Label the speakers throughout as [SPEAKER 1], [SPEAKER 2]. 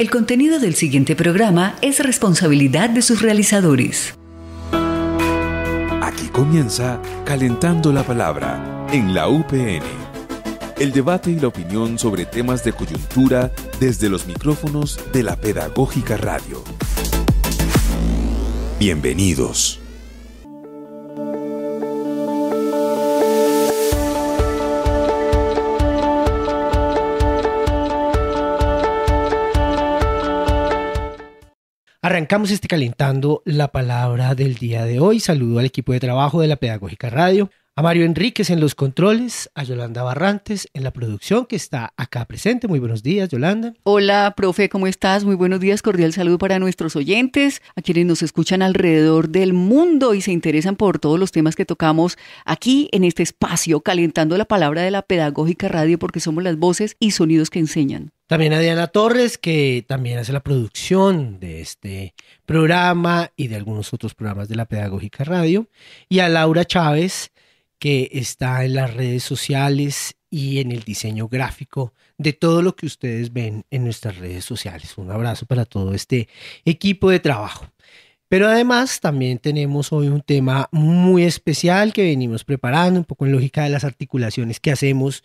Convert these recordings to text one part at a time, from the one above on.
[SPEAKER 1] El contenido del siguiente programa es responsabilidad de sus realizadores.
[SPEAKER 2] Aquí comienza Calentando la Palabra en la UPN. El debate y la opinión sobre temas de coyuntura desde los micrófonos de la Pedagógica Radio. Bienvenidos.
[SPEAKER 3] Arrancamos calentando la palabra del día de hoy. Saludo al equipo de trabajo de la Pedagógica Radio, a Mario Enríquez en los controles, a Yolanda Barrantes en la producción que está acá presente. Muy buenos días, Yolanda.
[SPEAKER 4] Hola, profe, ¿cómo estás? Muy buenos días, cordial saludo para nuestros oyentes, a quienes nos escuchan alrededor del mundo y se interesan por todos los temas que tocamos aquí en este espacio, calentando la palabra de la Pedagógica Radio, porque somos las voces y sonidos que enseñan.
[SPEAKER 3] También a Diana Torres, que también hace la producción de este programa y de algunos otros programas de la Pedagógica Radio. Y a Laura Chávez, que está en las redes sociales y en el diseño gráfico de todo lo que ustedes ven en nuestras redes sociales. Un abrazo para todo este equipo de trabajo. Pero además también tenemos hoy un tema muy especial que venimos preparando, un poco en lógica de las articulaciones que hacemos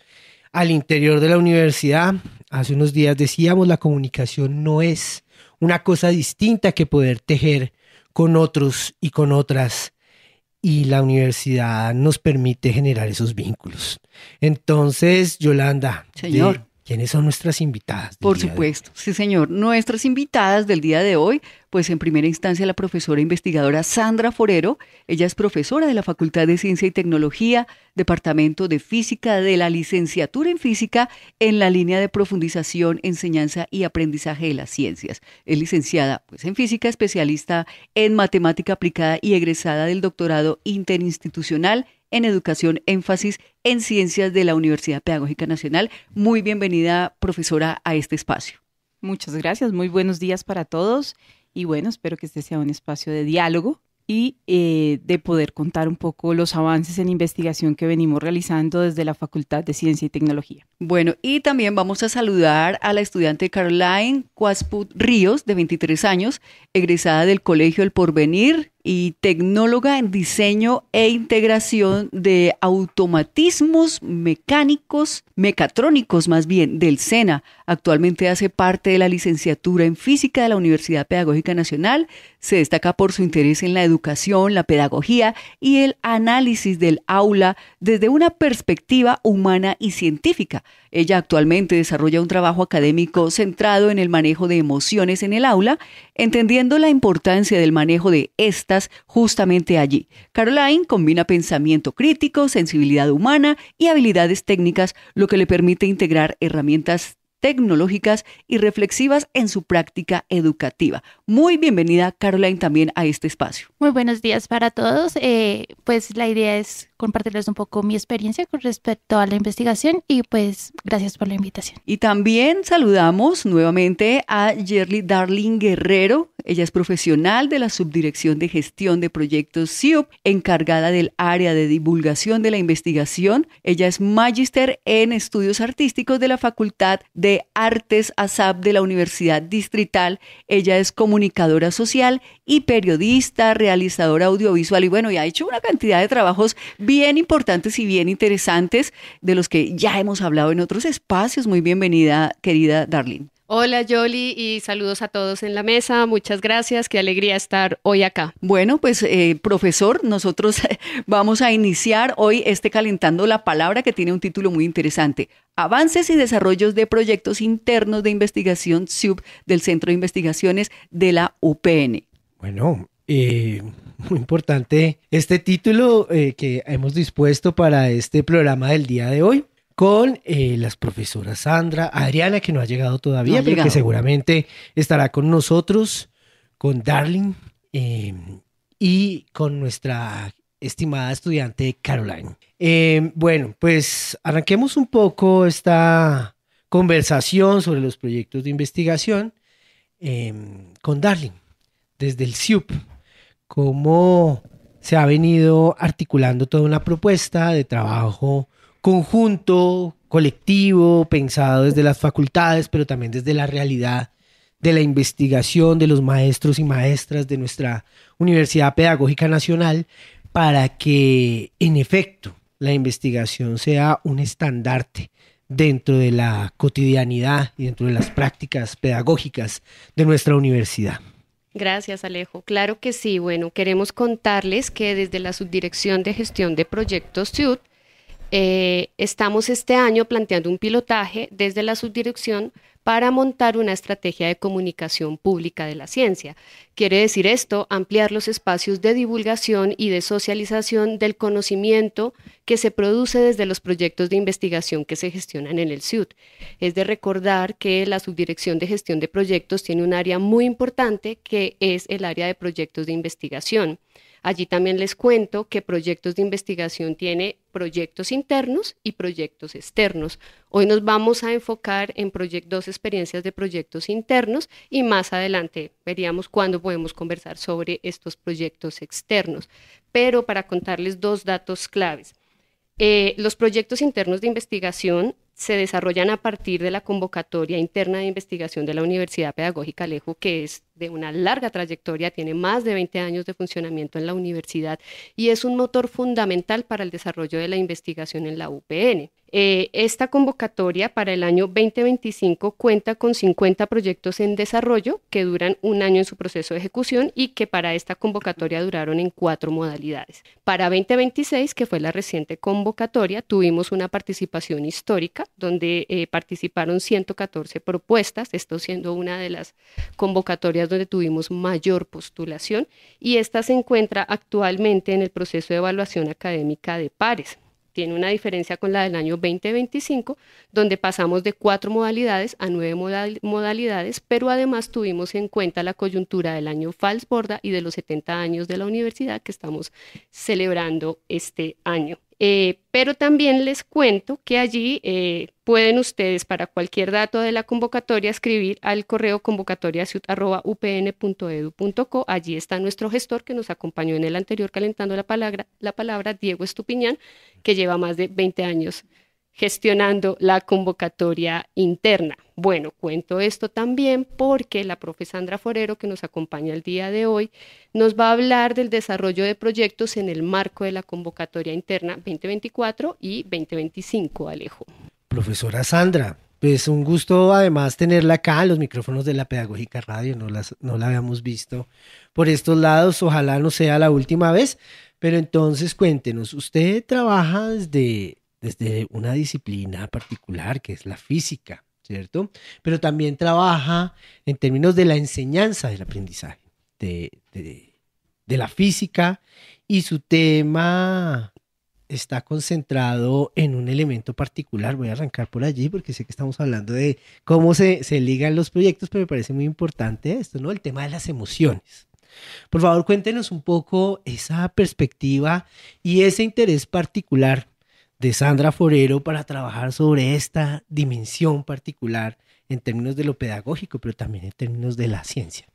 [SPEAKER 3] al interior de la universidad. Hace unos días decíamos, la comunicación no es una cosa distinta que poder tejer con otros y con otras, y la universidad nos permite generar esos vínculos. Entonces, Yolanda,
[SPEAKER 4] señor,
[SPEAKER 3] ¿quiénes son nuestras invitadas?
[SPEAKER 4] Por supuesto, sí señor. Nuestras invitadas del día de hoy, pues en primera instancia la profesora investigadora Sandra Forero. Ella es profesora de la Facultad de Ciencia y Tecnología, Departamento de Física de la Licenciatura en Física en la línea de profundización, enseñanza y aprendizaje de las ciencias. Es licenciada pues en Física, especialista en Matemática Aplicada y egresada del doctorado interinstitucional en Educación, énfasis en Ciencias de la Universidad Pedagógica Nacional. Muy bienvenida, profesora, a este espacio.
[SPEAKER 5] Muchas gracias, muy buenos días para todos y bueno, espero que este sea un espacio de diálogo y de poder contar un poco los avances en investigación que venimos realizando desde la Facultad de Ciencia y Tecnología.
[SPEAKER 4] Bueno, y también vamos a saludar a la estudiante Caroline Cuasput Ríos, de 23 años, egresada del Colegio El Porvenir y tecnóloga en diseño e integración de automatismos mecatrónicos más bien, del SENA. Actualmente hace parte de la licenciatura en Física de la Universidad Pedagógica Nacional. Se destaca por su interés en la educación, la pedagogía y el análisis del aula desde una perspectiva humana y científica. Ella actualmente desarrolla un trabajo académico centrado en el manejo de emociones en el aula, entendiendo la importancia del manejo de estas justamente allí. Caroline combina pensamiento crítico, sensibilidad humana y habilidades técnicas, lo que le permite integrar herramientas tecnológicas y reflexivas en su práctica educativa. Muy bienvenida, Caroline, también a este espacio.
[SPEAKER 6] Muy buenos días para todos. Pues la idea es compartirles un poco mi experiencia con respecto a la investigación y pues gracias por la invitación.
[SPEAKER 4] Y también saludamos nuevamente a Yerly Darling Guerrero. Ella es profesional de la Subdirección de Gestión de Proyectos CIUP, encargada del área de divulgación de la investigación. Ella es magíster en estudios artísticos de la Facultad de Artes ASAP de la Universidad Distrital. Ella es comunicadora social y periodista, realizadora audiovisual y bueno, y ha hecho una cantidad de trabajos bien importantes y bien interesantes de los que ya hemos hablado en otros espacios. Muy bienvenida, querida Darling.
[SPEAKER 7] Hola Yoli y saludos a todos en la mesa, muchas gracias, qué alegría estar hoy acá.
[SPEAKER 4] Bueno, pues profesor, nosotros vamos a iniciar hoy calentando la palabra que tiene un título muy interesante. Avances y desarrollos de proyectos internos de investigación CIUP del Centro de Investigaciones de la UPN.
[SPEAKER 3] Bueno, muy importante este título que hemos dispuesto para este programa del día de hoy, con las profesoras Sandra, Adriana, que no ha llegado todavía, pero que seguramente estará con nosotros, con Darling y con nuestra estimada estudiante Caroline. Bueno, pues arranquemos un poco esta conversación sobre los proyectos de investigación con Darling, desde el CIUP. Cómo se ha venido articulando toda una propuesta de trabajo conjunto, colectivo, pensado desde las facultades, pero también desde la realidad de la investigación de los maestros y maestras de nuestra Universidad Pedagógica Nacional para que, en efecto, la investigación sea un estandarte dentro de la cotidianidad y dentro de las prácticas pedagógicas de nuestra universidad.
[SPEAKER 7] Gracias, Alejo. Claro que sí. Bueno, queremos contarles que desde la Subdirección de Gestión de Proyectos SUD estamos este año planteando un pilotaje desde la subdirección para montar una estrategia de comunicación pública de la ciencia. Quiere decir esto, ampliar los espacios de divulgación y de socialización del conocimiento que se produce desde los proyectos de investigación que se gestionan en el SUD. Es de recordar que la Subdirección de Gestión de Proyectos tiene un área muy importante que es el área de proyectos de investigación. Allí también les cuento que proyectos de investigación tiene proyectos internos y proyectos externos. Hoy nos vamos a enfocar en dos experiencias de proyectos internos y más adelante veríamos cuándo podemos conversar sobre estos proyectos externos. Pero para contarles 2 datos claves. Los proyectos internos de investigación se desarrollan a partir de la convocatoria interna de investigación de la Universidad Pedagógica Alejo, que es de una larga trayectoria, tiene más de 20 años de funcionamiento en la universidad y es un motor fundamental para el desarrollo de la investigación en la UPN. Esta convocatoria para el año 2025 cuenta con 50 proyectos en desarrollo que duran 1 año en su proceso de ejecución y que para esta convocatoria duraron en 4 modalidades. Para 2026, que fue la reciente convocatoria, tuvimos una participación histórica donde participaron 114 propuestas, esto siendo una de las convocatorias donde tuvimos mayor postulación, y esta se encuentra actualmente en el proceso de evaluación académica de pares. Tiene una diferencia con la del año 2025, donde pasamos de 4 modalidades a 9 modalidades, pero además tuvimos en cuenta la coyuntura del año Falsborda y de los 70 años de la universidad que estamos celebrando este año. Pero también les cuento que allí pueden ustedes, para cualquier dato de la convocatoria, escribir al correo convocatoria@upn.edu.co. Allí está nuestro gestor que nos acompañó en el anterior calentando la palabra, Diego Estupiñán, que lleva más de 20 años gestionando la convocatoria interna. Bueno, cuento esto también porque la profe Sandra Forero, que nos acompaña el día de hoy, nos va a hablar del desarrollo de proyectos en el marco de la convocatoria interna 2024 y 2025, Alejo.
[SPEAKER 3] Profesora Sandra, pues un gusto además tenerla acá en los micrófonos de la Pedagógica Radio, no la habíamos visto por estos lados, ojalá no sea la última vez, pero entonces cuéntenos, usted trabaja desde una disciplina particular que es la física, ¿cierto? Pero también trabaja en términos de la enseñanza del aprendizaje, de la física, y su tema está concentrado en un elemento particular. Voy a arrancar por allí porque sé que estamos hablando de cómo se ligan los proyectos, pero me parece muy importante esto, ¿no? El tema de las emociones. Por favor, cuéntenos un poco esa perspectiva y ese interés particular de Sandra Forero para trabajar sobre esta dimensión particular en términos de lo pedagógico, pero también en términos de la ciencia.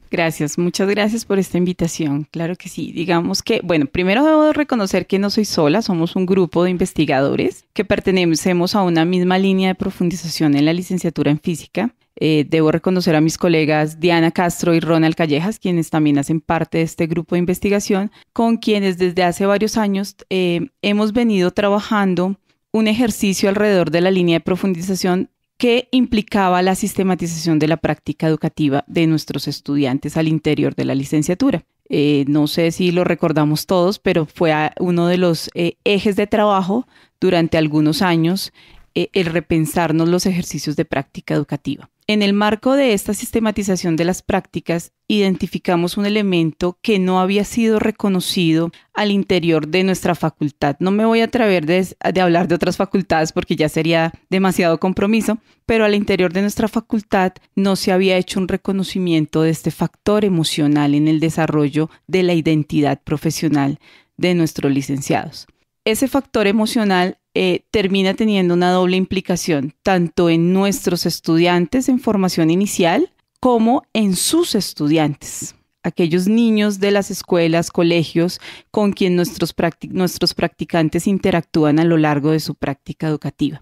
[SPEAKER 5] Gracias, muchas gracias por esta invitación. Claro que sí. Digamos que, bueno, primero debo reconocer que no soy sola, somos un grupo de investigadores que pertenecemos a una misma línea de profundización en la licenciatura en física. Debo reconocer a mis colegas Diana Castro y Ronald Callejas, quienes también hacen parte de este grupo de investigación, con quienes desde hace varios años hemos venido trabajando un ejercicio alrededor de la línea de profundización que implicaba la sistematización de la práctica educativa de nuestros estudiantes al interior de la licenciatura. No sé si lo recordamos todos, pero fue uno de los ejes de trabajo durante algunos años el repensarnos los ejercicios de práctica educativa. En el marco de esta sistematización de las prácticas, identificamos un elemento que no había sido reconocido al interior de nuestra facultad. No me voy a atrever de hablar de otras facultades porque ya sería demasiado compromiso, pero al interior de nuestra facultad no se había hecho un reconocimiento de este factor emocional en el desarrollo de la identidad profesional de nuestros licenciados. Ese factor emocional termina teniendo una doble implicación, tanto en nuestros estudiantes en formación inicial como en sus estudiantes, aquellos niños de las escuelas, colegios con quien nuestros practicantes interactúan a lo largo de su práctica educativa.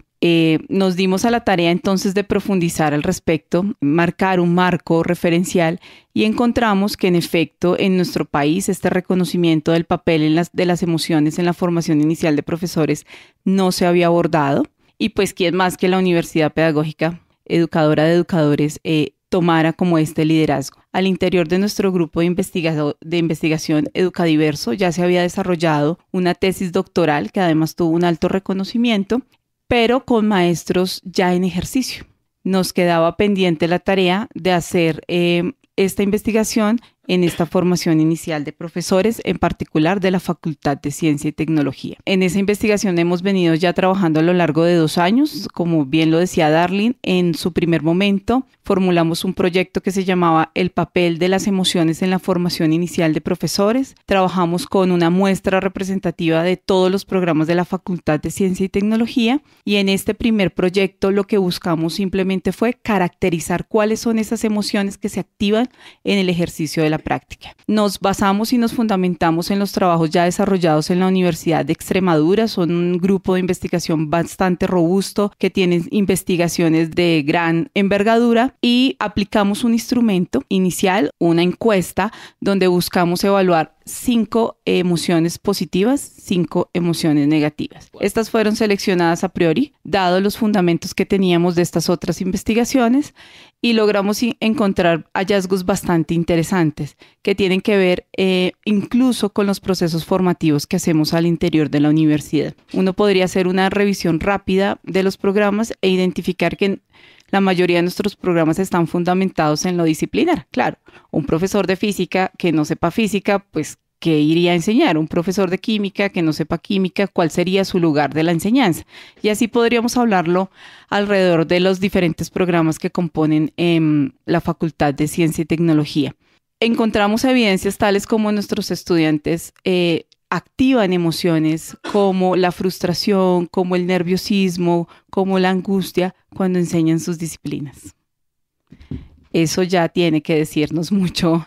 [SPEAKER 5] nos dimos a la tarea entonces de profundizar al respecto, marcar un marco referencial y encontramos que en efecto en nuestro país este reconocimiento del papel de las emociones en la formación inicial de profesores no se había abordado y pues quién más que la Universidad Pedagógica, educadora de educadores, tomara como este liderazgo. Al interior de nuestro grupo de investigación Educadiverso ya se había desarrollado una tesis doctoral que además tuvo un alto reconocimiento, pero con maestros ya en ejercicio. Nos quedaba pendiente la tarea de hacer esta investigación en esta formación inicial de profesores, en particular de la Facultad de Ciencia y Tecnología. En esa investigación hemos venido ya trabajando a lo largo de 2 años, como bien lo decía Darlene. En su primer momento formulamos un proyecto que se llamaba El papel de las emociones en la formación inicial de profesores. Trabajamos con una muestra representativa de todos los programas de la Facultad de Ciencia y Tecnología y en este primer proyecto lo que buscamos simplemente fue caracterizar cuáles son esas emociones que se activan en el ejercicio de la práctica. Nos basamos y nos fundamentamos en los trabajos ya desarrollados en la Universidad de Extremadura. Son un grupo de investigación bastante robusto que tiene investigaciones de gran envergadura y aplicamos un instrumento inicial, una encuesta, donde buscamos evaluar 5 emociones positivas, 5 emociones negativas. Estas fueron seleccionadas a priori, dado los fundamentos que teníamos de estas otras investigaciones, y logramos encontrar hallazgos bastante interesantes que tienen que ver incluso con los procesos formativos que hacemos al interior de la universidad. Uno podría hacer una revisión rápida de los programas e identificar que la mayoría de nuestros programas están fundamentados en lo disciplinar. Claro, un profesor de física que no sepa física, pues, ¿qué iría a enseñar? Un profesor de química que no sepa química, ¿cuál sería su lugar de la enseñanza? Y así podríamos hablarlo alrededor de los diferentes programas que componen la Facultad de Ciencia y Tecnología. Encontramos evidencias tales como nuestros estudiantes activan emociones como la frustración, como el nerviosismo, como la angustia cuando enseñan sus disciplinas. Eso ya tiene que decirnos mucho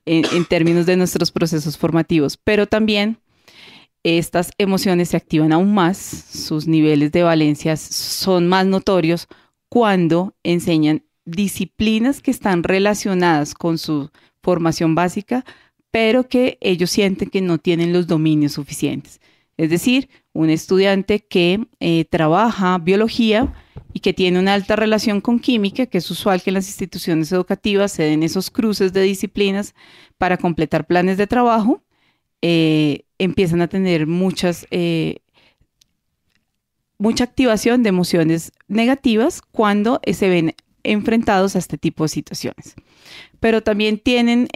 [SPEAKER 5] en términos de nuestros procesos formativos, pero también estas emociones se activan aún más, sus niveles de valencia son más notorios cuando enseñan disciplinas que están relacionadas con su formación básica, pero que ellos sienten que no tienen los dominios suficientes. Es decir, un estudiante que trabaja biología y que tiene una alta relación con química, que es usual que en las instituciones educativas se den esos cruces de disciplinas para completar planes de trabajo, empiezan a tener mucha activación de emociones negativas cuando se ven enfrentados a este tipo de situaciones. Pero también tienen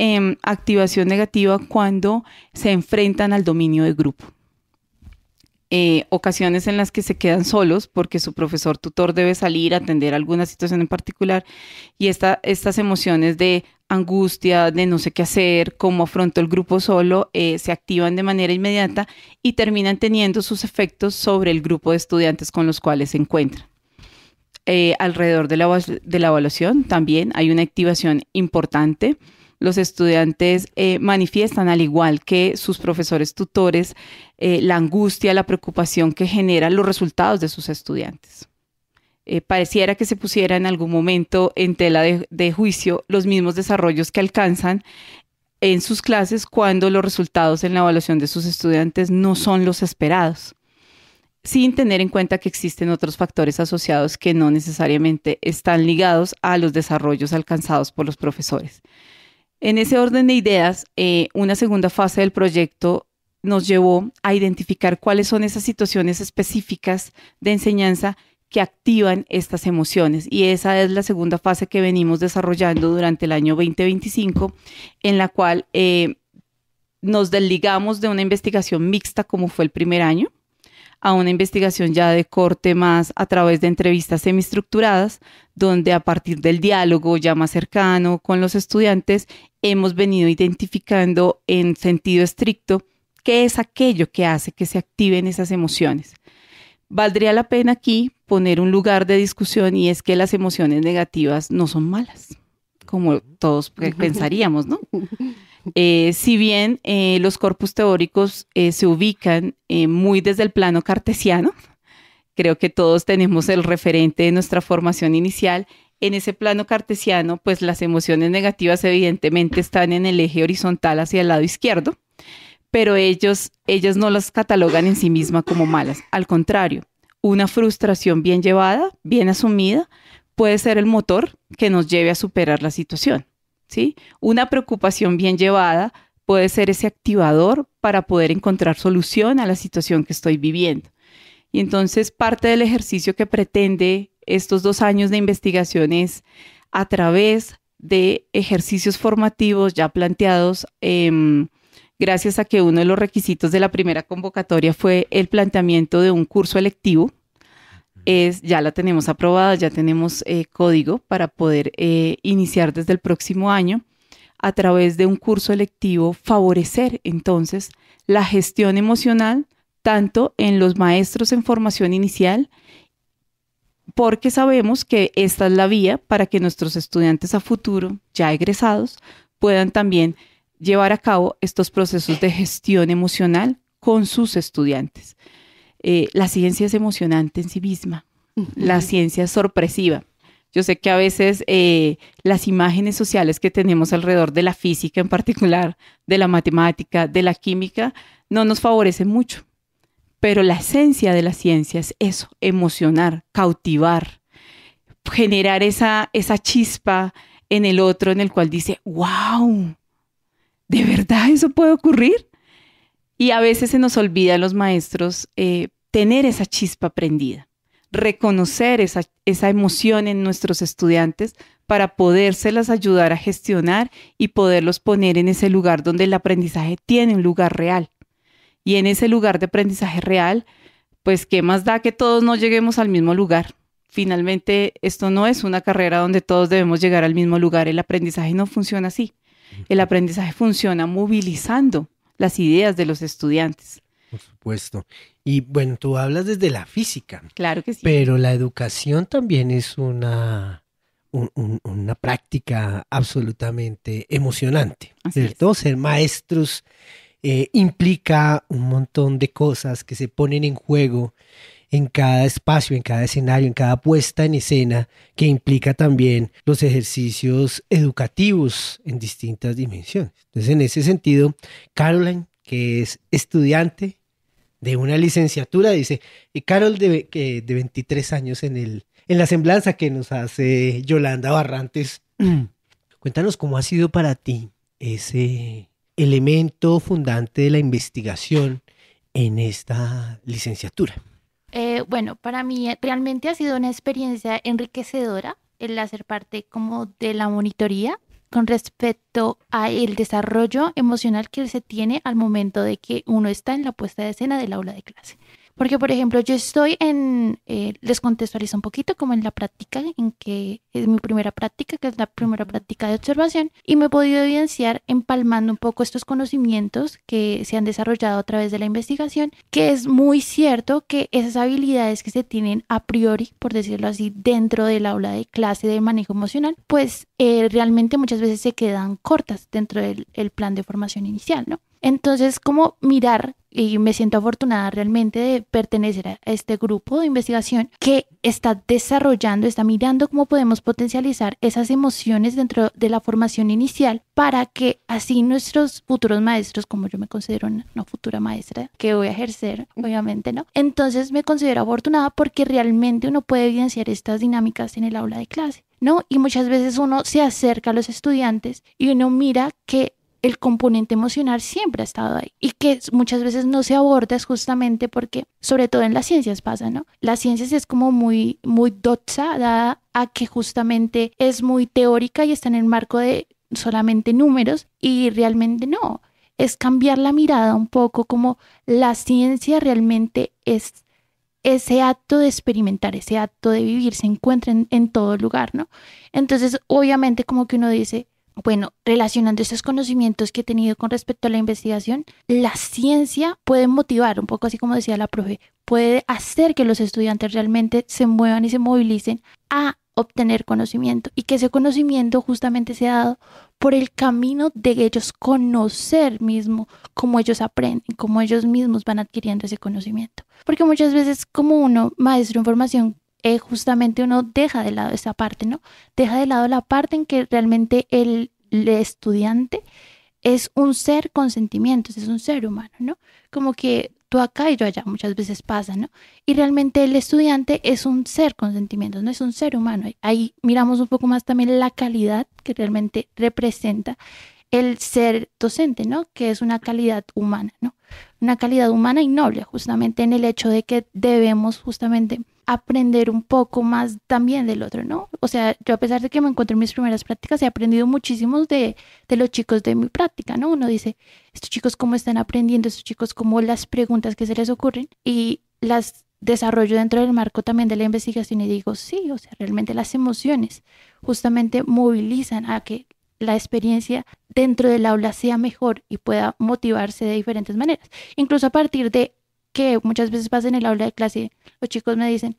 [SPEAKER 5] activación negativa cuando se enfrentan al dominio de grupo. Ocasiones en las que se quedan solos porque su profesor tutor debe salir a atender alguna situación en particular y estas emociones de angustia, de no sé qué hacer, cómo afronto el grupo solo, se activan de manera inmediata y terminan teniendo sus efectos sobre el grupo de estudiantes con los cuales se encuentran. Alrededor de la evaluación también hay una activación importante. Los estudiantes manifiestan, al igual que sus profesores tutores, la angustia, la preocupación que generan los resultados de sus estudiantes. Pareciera que se pusiera en algún momento en tela de juicio los mismos desarrollos que alcanzan en sus clases cuando los resultados en la evaluación de sus estudiantes no son los esperados, sin tener en cuenta que existen otros factores asociados que no necesariamente están ligados a los desarrollos alcanzados por los profesores. En ese orden de ideas, una segunda fase del proyecto nos llevó a identificar cuáles son esas situaciones específicas de enseñanza que activan estas emociones. Y esa es la segunda fase que venimos desarrollando durante el año 2025, en la cual nos desligamos de una investigación mixta como fue el primer año, a una investigación ya de corte más a través de entrevistas semiestructuradas, donde a partir del diálogo ya más cercano con los estudiantes hemos venido identificando en sentido estricto qué es aquello que hace que se activen esas emociones. Valdría la pena aquí poner un lugar de discusión y es que las emociones negativas no son malas, como todos pensaríamos, ¿no? Si bien los corpus teóricos se ubican muy desde el plano cartesiano, Creo que todos tenemos el referente de nuestra formación inicial. En ese plano cartesiano, pues las emociones negativas evidentemente están en el eje horizontal hacia el lado izquierdo, pero ellas no las catalogan en sí mismas como malas. Al contrario, una frustración bien llevada, bien asumida, puede ser el motor que nos lleve a superar la situación, ¿sí? Una preocupación bien llevada puede ser ese activador para poder encontrar solución a la situación que estoy viviendo. Y entonces parte del ejercicio que pretende estos 2 años de investigación es, a través de ejercicios formativos ya planteados, gracias a que uno de los requisitos de la primera convocatoria fue el planteamiento de un curso electivo. Ya la tenemos aprobada, ya tenemos código para poder iniciar desde el próximo año. A través de un curso electivo, favorecer entonces la gestión emocional, tanto en los maestros en formación inicial, porque sabemos que esta es la vía para que nuestros estudiantes a futuro, ya egresados, puedan también llevar a cabo estos procesos de gestión emocional con sus estudiantes. La ciencia es emocionante en sí misma, la ciencia es sorpresiva. Yo sé que a veces las imágenes sociales que tenemos alrededor de la física en particular, de la matemática, de la química, no nos favorecen mucho. Pero la esencia de la ciencia es eso, emocionar, cautivar, generar esa chispa en el otro en el cual dice, wow, ¿de verdad eso puede ocurrir? Y a veces se nos olvida a los maestros tener esa chispa prendida, reconocer esa emoción en nuestros estudiantes para podérselas ayudar a gestionar y poderlos poner en ese lugar donde el aprendizaje tiene un lugar real. Y en ese lugar de aprendizaje real, pues qué más da que todos no lleguemos al mismo lugar. Finalmente, esto no es una carrera donde todos debemos llegar al mismo lugar. El aprendizaje no funciona así. El aprendizaje funciona movilizando las ideas de los estudiantes.
[SPEAKER 3] Por supuesto. Y bueno, tú hablas desde la física.
[SPEAKER 5] Claro que sí.
[SPEAKER 3] Pero la educación también es una práctica absolutamente emocionante, ¿cierto? Ser maestros implica un montón de cosas que se ponen en juego en cada espacio, en cada escenario, en cada puesta en escena, que implica también los ejercicios educativos en distintas dimensiones. Entonces, en ese sentido, Caroline, que es estudiante de una licenciatura, dice, y Carol de 23 años en la semblanza que nos hace Yolanda Barrantes, cuéntanos cómo ha sido para ti ese elemento fundante de la investigación en esta licenciatura.
[SPEAKER 6] Bueno, para mí realmente ha sido una experiencia enriquecedora el hacer parte como de la monitoría con respecto a el desarrollo emocional que se tiene al momento de que uno está en la puesta de escena del aula de clase. Porque, por ejemplo, yo estoy les contextualizo un poquito como en la práctica, en que es mi primera práctica, que es la primera práctica de observación, y me he podido evidenciar empalmando un poco estos conocimientos que se han desarrollado a través de la investigación, que es muy cierto que esas habilidades que se tienen a priori, por decirlo así, dentro del aula de clase de manejo emocional, pues realmente muchas veces se quedan cortas dentro del plan de formación inicial, ¿no? Entonces, como mirar, y me siento afortunada realmente de pertenecer a este grupo de investigación que está desarrollando, está mirando cómo podemos potencializar esas emociones dentro de la formación inicial para que así nuestros futuros maestros, como yo me considero una futura maestra que voy a ejercer, obviamente, ¿no? Entonces me considero afortunada porque realmente uno puede evidenciar estas dinámicas en el aula de clase, ¿no? Y muchas veces uno se acerca a los estudiantes y uno mira que el componente emocional siempre ha estado ahí y que muchas veces no se aborda es justamente porque, sobre todo en las ciencias pasa, ¿no? Las ciencias es como muy doxa, dada a que justamente es muy teórica y está en el marco de solamente números y realmente no. Es cambiar la mirada un poco, como la ciencia realmente es ese acto de experimentar, ese acto de vivir, se encuentra en todo lugar, ¿no? Entonces, obviamente como que uno dice, bueno, relacionando estos conocimientos que he tenido con respecto a la investigación, la ciencia puede motivar, un poco así como decía la profe, puede hacer que los estudiantes realmente se muevan y se movilicen a obtener conocimiento y que ese conocimiento justamente se ha dado por el camino de ellos conocer mismo cómo ellos aprenden, cómo ellos mismos van adquiriendo ese conocimiento. Porque muchas veces como uno, maestro en formación, justamente uno deja de lado esa parte, ¿no? Deja de lado la parte en que realmente el estudiante es un ser con sentimientos, es un ser humano, ¿no? Como que tú acá y yo allá, muchas veces pasa, ¿no? Y realmente el estudiante es un ser con sentimientos, no es un ser humano. Ahí miramos un poco más también la calidad que realmente representa el ser docente, ¿no? Que es una calidad humana, ¿no? Una calidad humana y noble, justamente en el hecho de que debemos justamente aprender un poco más también del otro, ¿no? O sea, yo a pesar de que me encuentro en mis primeras prácticas, he aprendido muchísimo de los chicos de mi práctica, ¿no? Uno dice, estos chicos cómo están aprendiendo, estos chicos cómo las preguntas que se les ocurren y las desarrollo dentro del marco también de la investigación y digo, sí, o sea, realmente las emociones justamente movilizan a que la experiencia dentro del aula sea mejor y pueda motivarse de diferentes maneras. Incluso a partir de que muchas veces pasa en el aula de clase, los chicos me dicen,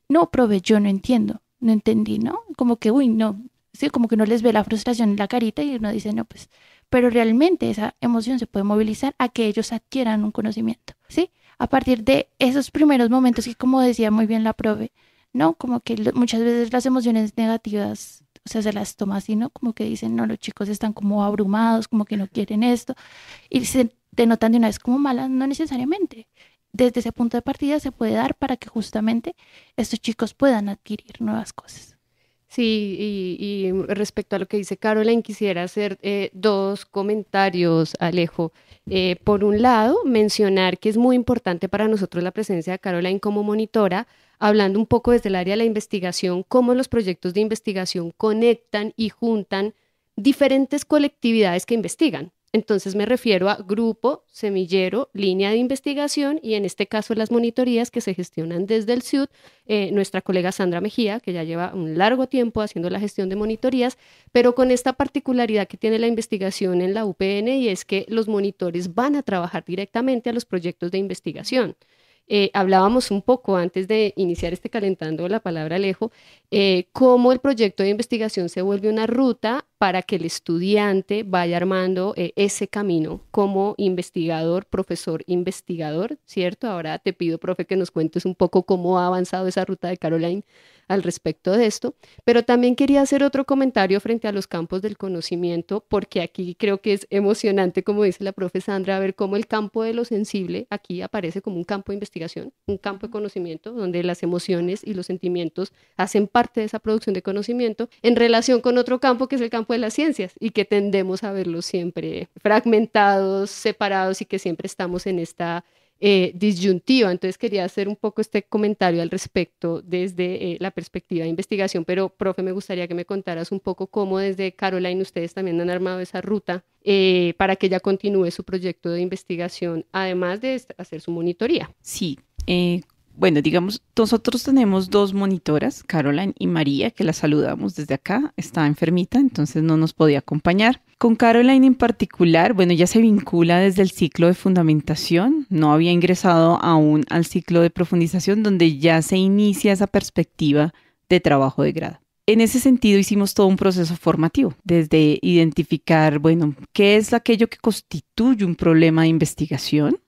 [SPEAKER 6] no, profe, yo no entiendo, no entendí, ¿no? Como que, uy, no, sí, como que no les ve la frustración en la carita y uno dice, no, pues, pero realmente esa emoción se puede movilizar a que ellos adquieran un conocimiento, ¿sí? A partir de esos primeros momentos que, como decía muy bien la profe, ¿no? Como que muchas veces las emociones negativas, o sea, se las toma así, ¿no? Como que dicen, no, los chicos están como abrumados, como que no quieren esto, y se denotan de una vez como malas, no necesariamente. Desde ese punto de partida se puede dar para que justamente estos chicos puedan adquirir nuevas cosas.
[SPEAKER 7] Sí, y respecto a lo que dice Caroline, quisiera hacer dos comentarios, Alejo. Por un lado, mencionar que es muy importante para nosotros la presencia de Caroline como monitora, hablando un poco desde el área de la investigación, cómo los proyectos de investigación conectan y juntan diferentes colectividades que investigan. Entonces me refiero a grupo, semillero, línea de investigación y en este caso las monitorías que se gestionan desde el CIUT. Nuestra colega Sandra Mejía, que ya lleva un largo tiempo haciendo la gestión de monitorías, pero con esta particularidad que tiene la investigación en la UPN y es que los monitores van a trabajar directamente a los proyectos de investigación. Hablábamos un poco antes de iniciar calentando la palabra, Alejo, cómo el proyecto de investigación se vuelve una ruta para que el estudiante vaya armando ese camino como investigador, profesor investigador, ¿cierto? Ahora te pido, profe, que nos cuentes un poco cómo ha avanzado esa ruta de Caroline al respecto de esto, pero también quería hacer otro comentario frente a los campos del conocimiento, porque aquí creo que es emocionante, como dice la profe Sandra, ver cómo el campo de lo sensible aquí aparece como un campo de investigación, un campo de conocimiento, donde las emociones y los sentimientos hacen parte de esa producción de conocimiento, en relación con otro campo que es el campo de las ciencias, y que tendemos a verlos siempre fragmentados, separados, y que siempre estamos en esta disyuntiva. Entonces quería hacer un poco este comentario al respecto desde la perspectiva de investigación, pero profe, me gustaría que me contaras un poco cómo desde Caroline ustedes también han armado esa ruta para que ella continúe su proyecto de investigación, además de hacer su monitoría.
[SPEAKER 5] Sí, bueno, digamos, nosotros tenemos dos monitoras, Caroline y María, que las saludamos desde acá. Está enfermita, entonces no nos podía acompañar. Con Caroline en particular, bueno, ella se vincula desde el ciclo de fundamentación, no había ingresado aún al ciclo de profundización, donde ya se inicia esa perspectiva de trabajo de grado. En ese sentido hicimos todo un proceso formativo, desde identificar, bueno, qué es aquello que constituye un problema de investigación,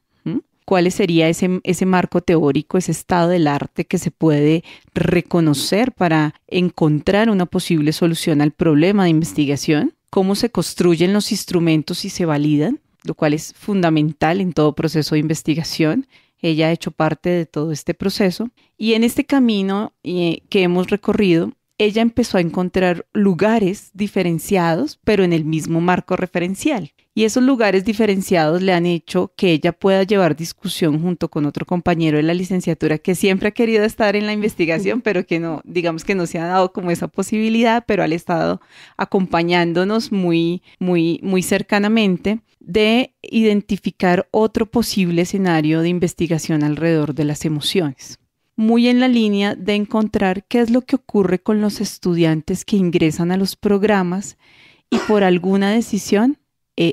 [SPEAKER 5] cuál sería ese marco teórico, ese estado del arte que se puede reconocer para encontrar una posible solución al problema de investigación, cómo se construyen los instrumentos y se validan, lo cual es fundamental en todo proceso de investigación. Ella ha hecho parte de todo este proceso y en este camino que hemos recorrido, ella empezó a encontrar lugares diferenciados, pero en el mismo marco referencial. Y esos lugares diferenciados le han hecho que ella pueda llevar discusión junto con otro compañero de la licenciatura que siempre ha querido estar en la investigación, pero que no, digamos que no se ha dado como esa posibilidad, pero ha estado acompañándonos muy, muy, muy cercanamente de identificar otro posible escenario de investigación alrededor de las emociones. Muy en la línea de encontrar qué es lo que ocurre con los estudiantes que ingresan a los programas y por alguna decisión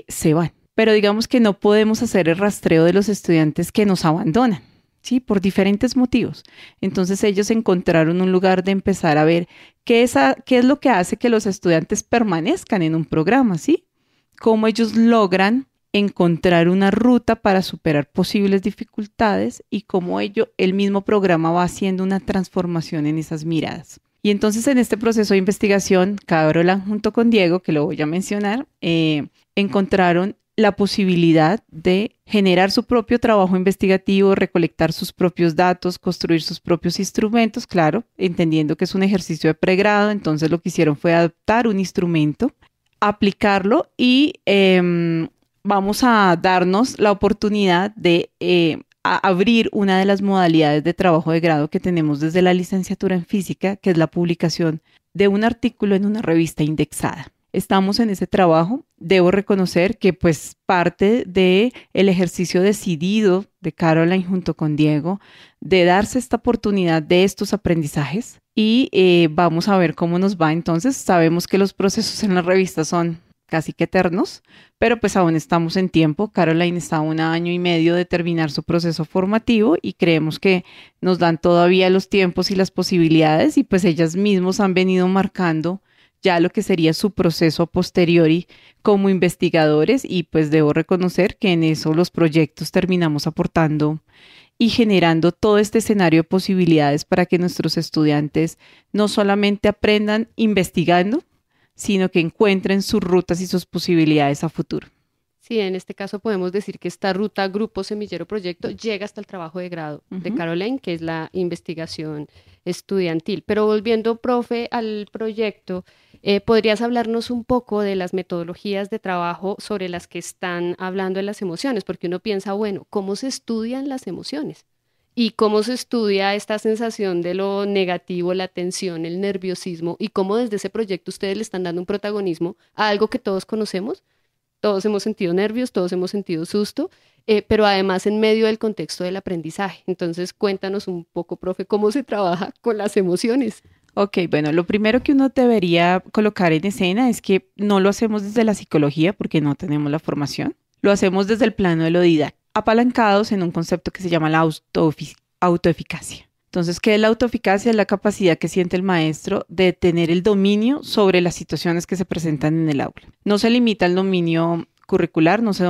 [SPEAKER 5] se van. Pero digamos que no podemos hacer el rastreo de los estudiantes que nos abandonan. ¿sí? Por diferentes motivos. Entonces ellos encontraron un lugar de empezar a ver qué es lo que hace que los estudiantes permanezcan en un programa, ¿sí? Cómo ellos logran encontrar una ruta para superar posibles dificultades y cómo el mismo programa va haciendo una transformación en esas miradas. Y entonces en este proceso de investigación, Caroline junto con Diego, que lo voy a mencionar, encontraron la posibilidad de generar su propio trabajo investigativo, recolectar sus propios datos, construir sus propios instrumentos, claro, entendiendo que es un ejercicio de pregrado, entonces lo que hicieron fue adaptar un instrumento, aplicarlo y vamos a darnos la oportunidad de abrir una de las modalidades de trabajo de grado que tenemos desde la licenciatura en física, que es la publicación de un artículo en una revista indexada. Estamos en ese trabajo. Debo reconocer que pues parte del ejercicio decidido de Caroline junto con Diego de darse esta oportunidad de estos aprendizajes y vamos a ver cómo nos va. Entonces sabemos que los procesos en la revista son casi que eternos, pero pues aún estamos en tiempo. Caroline está a 1 año y medio de terminar su proceso formativo y creemos que nos dan todavía los tiempos y las posibilidades y pues ellas mismas han venido marcando ya lo que sería su proceso posteriori como investigadores y pues debo reconocer que en eso los proyectos terminamos aportando y generando todo este escenario de posibilidades para que nuestros estudiantes no solamente aprendan investigando, sino que encuentren sus rutas y sus posibilidades a futuro.
[SPEAKER 7] Sí, en este caso podemos decir que esta ruta Grupo Semillero Proyecto llega hasta el trabajo de grado de Caroline, que es la investigación estudiantil. Pero volviendo, profe, al proyecto, ¿podrías hablarnos un poco de las metodologías de trabajo sobre las que están hablando de las emociones? Porque uno piensa, bueno, ¿cómo se estudian las emociones? ¿Y cómo se estudia esta sensación de lo negativo, la tensión, el nerviosismo? ¿Y cómo desde ese proyecto ustedes le están dando un protagonismo a algo que todos conocemos? Todos hemos sentido nervios, todos hemos sentido susto, pero además en medio del contexto del aprendizaje. Entonces, cuéntanos un poco, profe, ¿cómo se trabaja con las emociones?
[SPEAKER 5] Ok, bueno, lo primero que uno debería colocar en escena es que no lo hacemos desde la psicología porque no tenemos la formación. Lo hacemos desde el plano de lo didáctico, apalancados en un concepto que se llama la autoeficacia. Entonces, ¿qué es la autoeficacia? Es la capacidad que siente el maestro de tener el dominio sobre las situaciones que se presentan en el aula. No se limita al dominio curricular, no se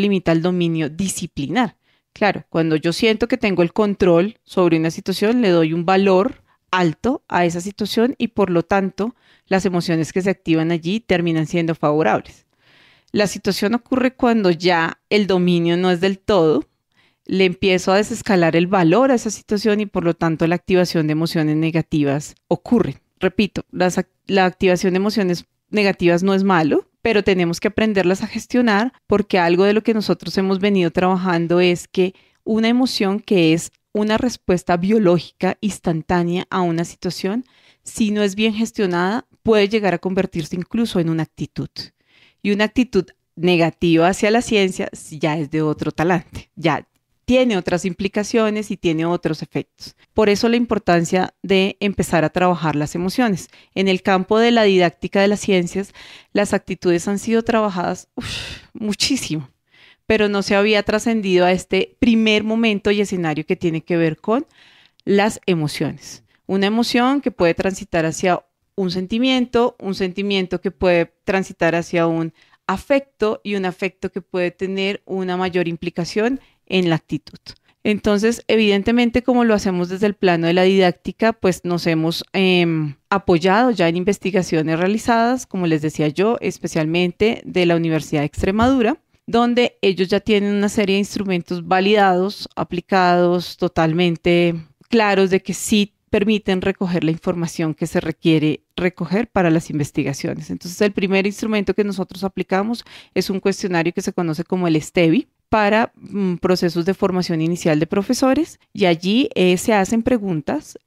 [SPEAKER 5] limita al dominio disciplinar. Claro, cuando yo siento que tengo el control sobre una situación, le doy un valor alto a esa situación y por lo tanto las emociones que se activan allí terminan siendo favorables. La situación ocurre cuando ya el dominio no es del todo, le empiezo a desescalar el valor a esa situación y por lo tanto la activación de emociones negativas ocurre. Repito, la activación de emociones negativas no es malo, pero tenemos que aprenderlas a gestionar porque algo de lo que nosotros hemos venido trabajando es que una emoción que es una respuesta biológica instantánea a una situación, si no es bien gestionada, puede llegar a convertirse incluso en una actitud. Y una actitud negativa hacia la ciencia ya es de otro talante, ya tiene otras implicaciones y tiene otros efectos. Por eso la importancia de empezar a trabajar las emociones. En el campo de la didáctica de las ciencias, las actitudes han sido trabajadas muchísimo, pero no se había trascendido a este primer momento y escenario que tiene que ver con las emociones. Una emoción que puede transitar hacia un sentimiento que puede transitar hacia un afecto y un afecto que puede tener una mayor implicación en la actitud. Entonces, evidentemente, como lo hacemos desde el plano de la didáctica, pues nos hemos apoyado ya en investigaciones realizadas, como les decía yo, especialmente de la Universidad de Extremadura, donde ellos ya tienen una serie de instrumentos validados, aplicados, totalmente claros de que sí permiten recoger la información que se requiere recoger para las investigaciones. Entonces, el primer instrumento que nosotros aplicamos es un cuestionario que se conoce como el STEBI para procesos de formación inicial de profesores y allí se hacen preguntas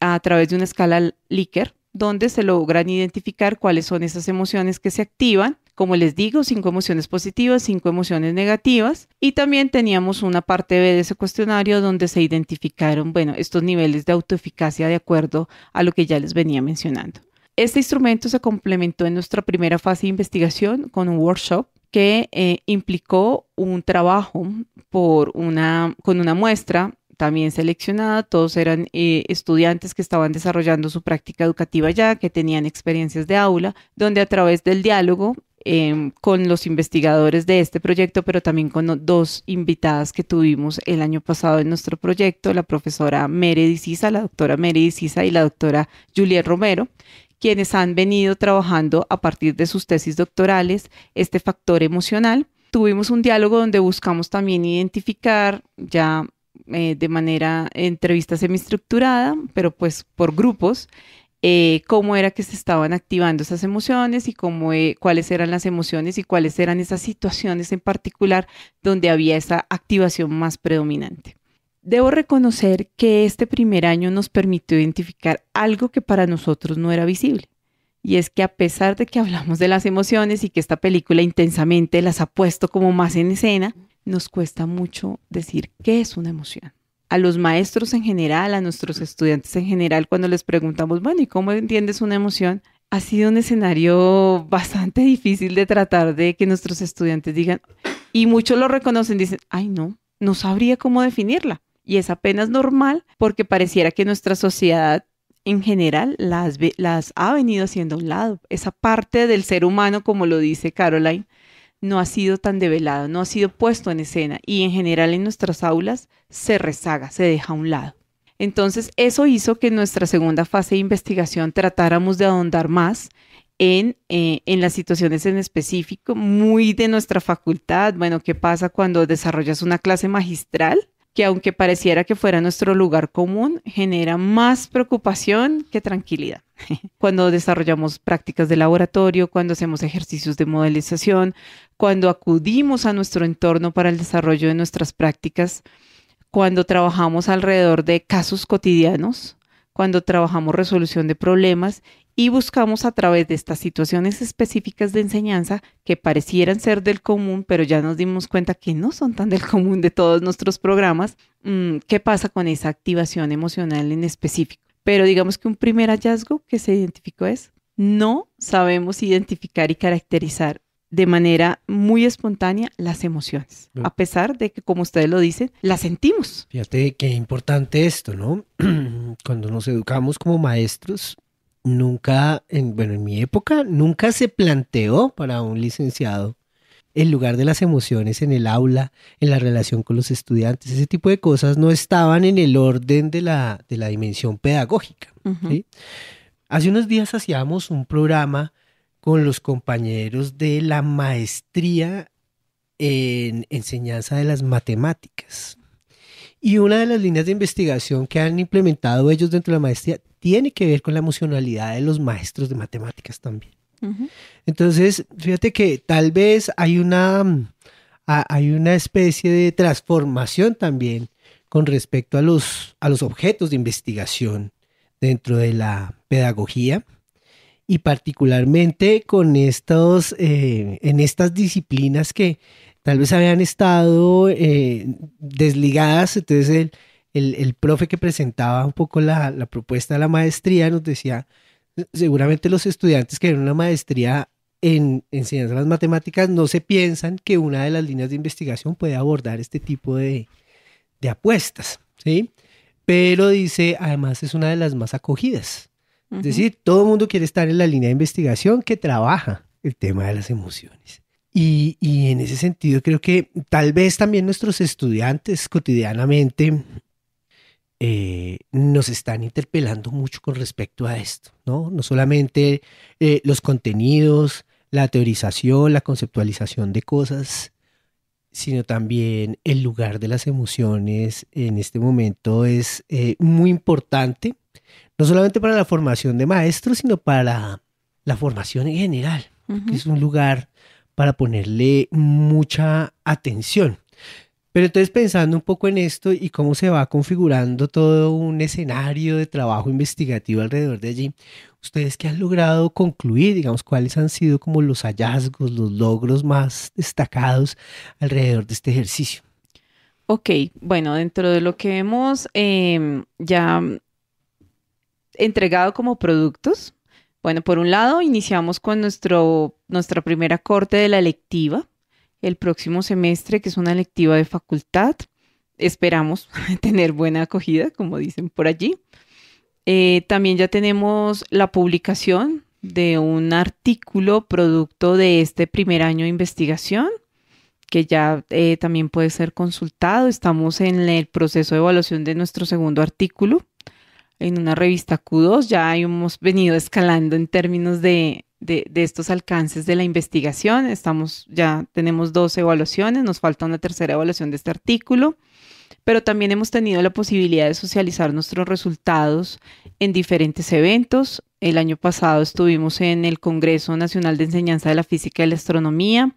[SPEAKER 5] a través de una escala Likert donde se logran identificar cuáles son esas emociones que se activan. Como les digo, 5 emociones positivas, 5 emociones negativas. Y también teníamos una parte B de ese cuestionario donde se identificaron, estos niveles de autoeficacia de acuerdo a lo que ya les venía mencionando. Este instrumento se complementó en nuestra primera fase de investigación con un workshop que implicó un trabajo con una muestra también seleccionada. Todos eran estudiantes que estaban desarrollando su práctica educativa ya, que tenían experiencias de aula, donde a través del diálogo con los investigadores de este proyecto, pero también con dos invitadas que tuvimos el año pasado en nuestro proyecto, la profesora Meredith Sisa, la doctora Meredith Sisa y la doctora Juliet Romero, quienes han venido trabajando a partir de sus tesis doctorales este factor emocional. Tuvimos un diálogo donde buscamos también identificar ya de manera entrevista semiestructurada, pero pues por grupos, cómo era que se estaban activando esas emociones y cuáles eran las emociones y cuáles eran esas situaciones en particular donde había esa activación más predominante. Debo reconocer que este primer año nos permitió identificar algo que para nosotros no era visible. Y es que a pesar de que hablamos de las emociones y que esta película intensamente las ha puesto como más en escena, nos cuesta mucho decir qué es una emoción. A los maestros en general, a nuestros estudiantes en general, cuando les preguntamos, bueno, ¿y cómo entiendes una emoción? Ha sido un escenario bastante difícil de tratar de que nuestros estudiantes digan, y muchos lo reconocen, dicen, ay no sabría cómo definirla. Y es apenas normal porque pareciera que nuestra sociedad en general las ha venido haciendo a un lado. Esa parte del ser humano, como lo dice Caroline, no ha sido tan develado, no ha sido puesto en escena y en general en nuestras aulas se rezaga, se deja a un lado. Entonces eso hizo que en nuestra segunda fase de investigación tratáramos de ahondar más en las situaciones en específico, muy de nuestra facultad. Bueno, ¿qué pasa cuando desarrollas una clase magistral? Que aunque pareciera que fuera nuestro lugar común, genera más preocupación que tranquilidad. Cuando desarrollamos prácticas de laboratorio, cuando hacemos ejercicios de modelización, cuando acudimos a nuestro entorno para el desarrollo de nuestras prácticas, cuando trabajamos alrededor de casos cotidianos, cuando trabajamos resolución de problemas y buscamos a través de estas situaciones específicas de enseñanza que parecieran ser del común, pero ya nos dimos cuenta que no son tan del común de todos nuestros programas, ¿qué pasa con esa activación emocional en específico? Pero digamos que un primer hallazgo que se identificó es, no sabemos identificar y caracterizar de manera muy espontánea las emociones, a pesar de que, como ustedes lo dicen, las sentimos.
[SPEAKER 3] Fíjate qué importante esto, ¿no? Cuando nos educamos como maestros, nunca, en mi época, nunca se planteó para un licenciado el lugar de las emociones en el aula, en la relación con los estudiantes. Ese tipo de cosas no estaban en el orden de la dimensión pedagógica.
[SPEAKER 5] Uh-huh.
[SPEAKER 3] ¿Sí? Hace unos días hacíamos un programa con los compañeros de la maestría en enseñanza de las matemáticas. Y una de las líneas de investigación que han implementado ellos dentro de la maestría tiene que ver con la emocionalidad de los maestros de matemáticas también.
[SPEAKER 5] Uh-huh.
[SPEAKER 3] Entonces, fíjate que tal vez hay una especie de transformación también con respecto a los objetos de investigación dentro de la pedagogía y particularmente con en estas disciplinas que tal vez habían estado desligadas. Entonces el profe que presentaba un poco la propuesta de la maestría nos decía, seguramente los estudiantes que ven una maestría en enseñanza de las matemáticas no se piensan que una de las líneas de investigación puede abordar este tipo de apuestas, ¿sí? Pero dice, además es una de las más acogidas. Uh-huh. Es decir, todo el mundo quiere estar en la línea de investigación que trabaja el tema de las emociones. Y en ese sentido creo que tal vez también nuestros estudiantes cotidianamente nos están interpelando mucho con respecto a esto, ¿no? No solamente los contenidos, la teorización, la conceptualización de cosas, sino también el lugar de las emociones en este momento es muy importante, no solamente para la formación de maestros, sino para la formación en general, uh-huh. que es un lugar para ponerle mucha atención. Pero entonces pensando un poco en esto y cómo se va configurando todo un escenario de trabajo investigativo alrededor de allí, ¿ustedes qué han logrado concluir? Digamos, ¿cuáles han sido como los hallazgos, los logros más destacados alrededor de este ejercicio?
[SPEAKER 5] Ok, bueno, dentro de lo que hemos ya entregado como productos, bueno, por un lado iniciamos con nuestra primera corte de la electiva, el próximo semestre, que es una electiva de facultad. Esperamos tener buena acogida, como dicen por allí. También ya tenemos la publicación de un artículo producto de este primer año de investigación, que ya también puede ser consultado. Estamos en el proceso de evaluación de nuestro segundo artículo en una revista Q2. Ya hemos venido escalando en términos de estos alcances de la investigación. Ya tenemos 2 evaluaciones, nos falta una tercera evaluación de este artículo, pero también hemos tenido la posibilidad de socializar nuestros resultados en diferentes eventos. El año pasado estuvimos en el Congreso Nacional de Enseñanza de la Física y la Astronomía,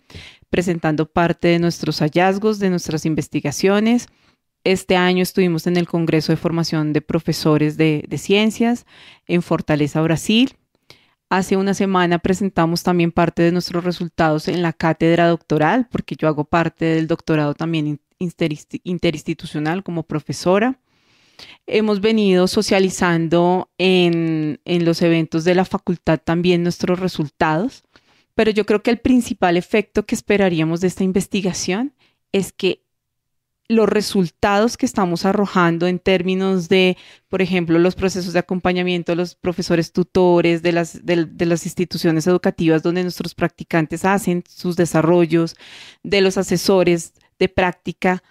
[SPEAKER 5] presentando parte de nuestros hallazgos, de nuestras investigaciones. Este año estuvimos en el Congreso de Formación de Profesores de Ciencias en Fortaleza, Brasil. Hace una semana presentamos también parte de nuestros resultados en la cátedra doctoral, porque yo hago parte del doctorado también interinstitucional como profesora. Hemos venido socializando en los eventos de la facultad también nuestros resultados, pero yo creo que el principal efecto que esperaríamos de esta investigación es que los resultados que estamos arrojando en términos de, por ejemplo, los procesos de acompañamiento de los profesores tutores de las instituciones educativas donde nuestros practicantes hacen sus desarrollos, de los asesores de práctica,